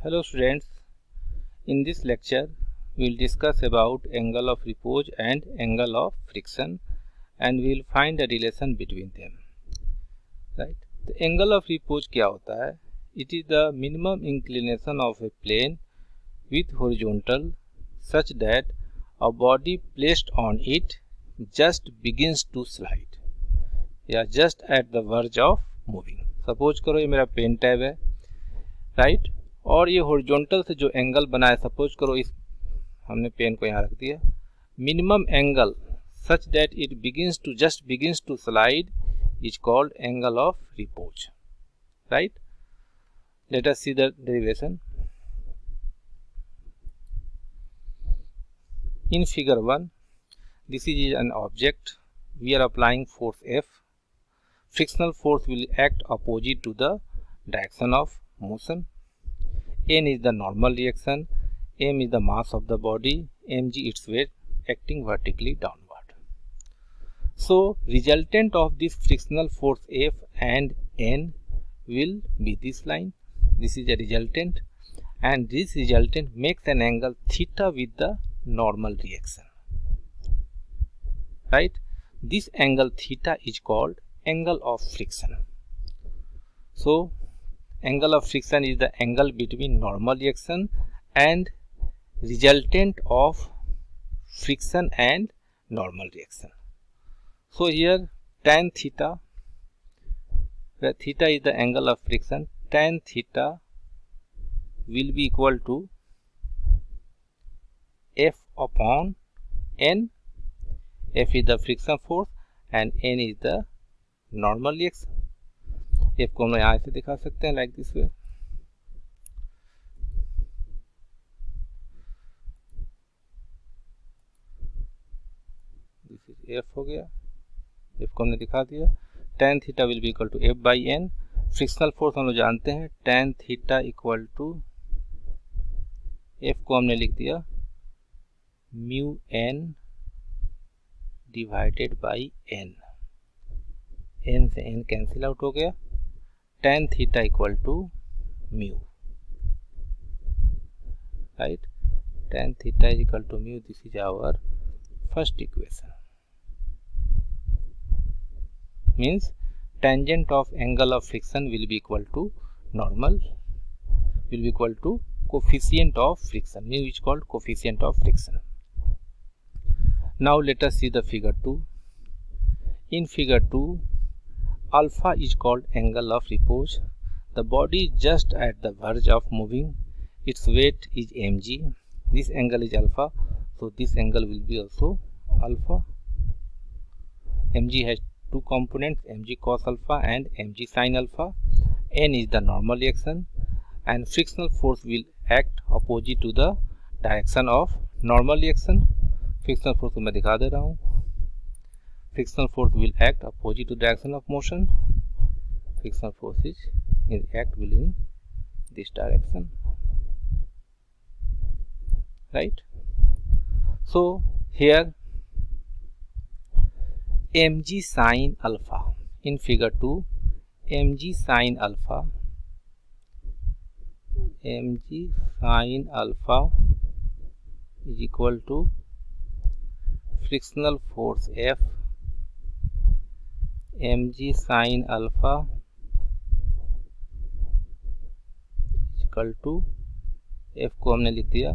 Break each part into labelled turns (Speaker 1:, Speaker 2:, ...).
Speaker 1: Hello students, in this lecture we will discuss about angle of repose and angle of friction and we will find the relation between them. Right? The angle of repose क्या होता है? It is the minimum inclination of a plane with horizontal such that a body placed on it just begins to slide या just at the verge of moving. Suppose करो ये मेरा pen tab है, right और ये horizontal से जो angle बना है, सपोज करो इस हमने पेन को यहाँ रख दिया, minimum angle such that it begins to slide is called angle of repose. Right, let us see the derivation. In figure 1, this is an object. We are applying force F. Frictional force will act opposite to the direction of motion. N is the normal reaction. M is the mass of the body. Mg its weight acting vertically downward. So, resultant of this frictional force F and N will be this line. This is a resultant, and this resultant makes an angle theta with the normal reaction. Right? This angle theta is called angle of friction. So, angle of friction is the angle between normal reaction and resultant of friction and normal reaction. So, here tan theta, where theta is the angle of friction, tan theta will be equal to F upon N. F is the friction force and N is the normal reaction. F को हम यहाँ से दिखा सकते हैं like this way. This is F हो गया, F को हमने दिखा दिया. Tan theta will be equal to F by N. Frictional force हम लोग जानते हैं, tan theta equal to F को हमने लिख दिया mu n divided by n. n से n कैंसिल आउट हो गया. tan theta equal to mu. Right, tan theta is equal to mu. This is our first equation. Means tangent of angle of friction will be equal to normal, will be equal to coefficient of friction. Mu is called coefficient of friction. Now let us see the figure 2. In figure 2, alpha is called angle of repose. The body is just at the verge of moving. Its weight is mg. This angle is alpha, so this angle will be also alpha. Mg has two components, mg cos alpha and mg sin alpha. N is the normal reaction and frictional force will act opposite to the direction of normal reaction. Frictional force को मैं दिखा दे रहा हूँ. Frictional force will act opposite to direction of motion. Frictional force is act will in this direction. Right, so here mg sin alpha in figure 2, mg sin alpha is equal to frictional force F. mg sin alpha is equal to F को हमने लिख दिया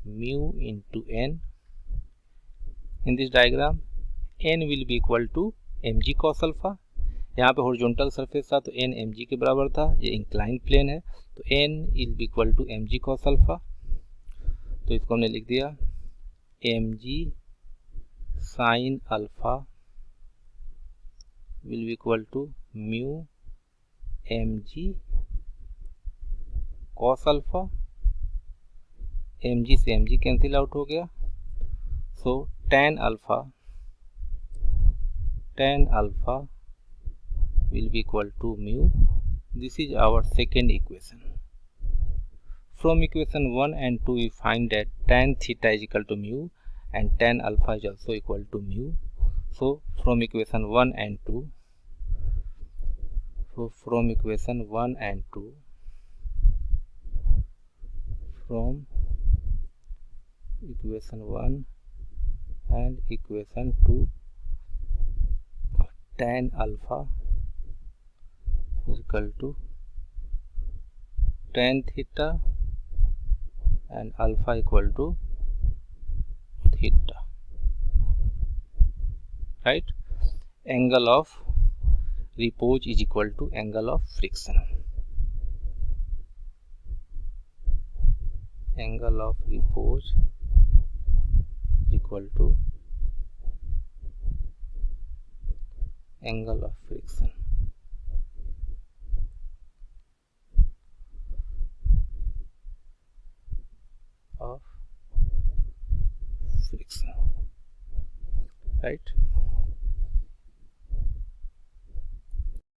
Speaker 1: mu into n. In this diagram n will be equal to mg cos alpha. यहाँ पे horizontal surface था तो n mg के बराबर था. ये इंक्लाइन प्लेन है तो n will be equal to mg cos alpha. तो इसको हमने लिख दिया mg sin alpha will be equal to mu mg cos alpha. mg से mg कैंसिल आउट हो गया. सो tan alpha will be equal to mu. This is our second equation. From equation 1 and 2 we find that tan theta is equal to mu and tan alpha is also equal to mu. So from equation 1 and 2, from equation 1 and equation 2, tan alpha is equal to tan theta and alpha equal to theta, right? Angle of repose is equal to angle of friction. Angle of repose is equal to angle of friction. Right?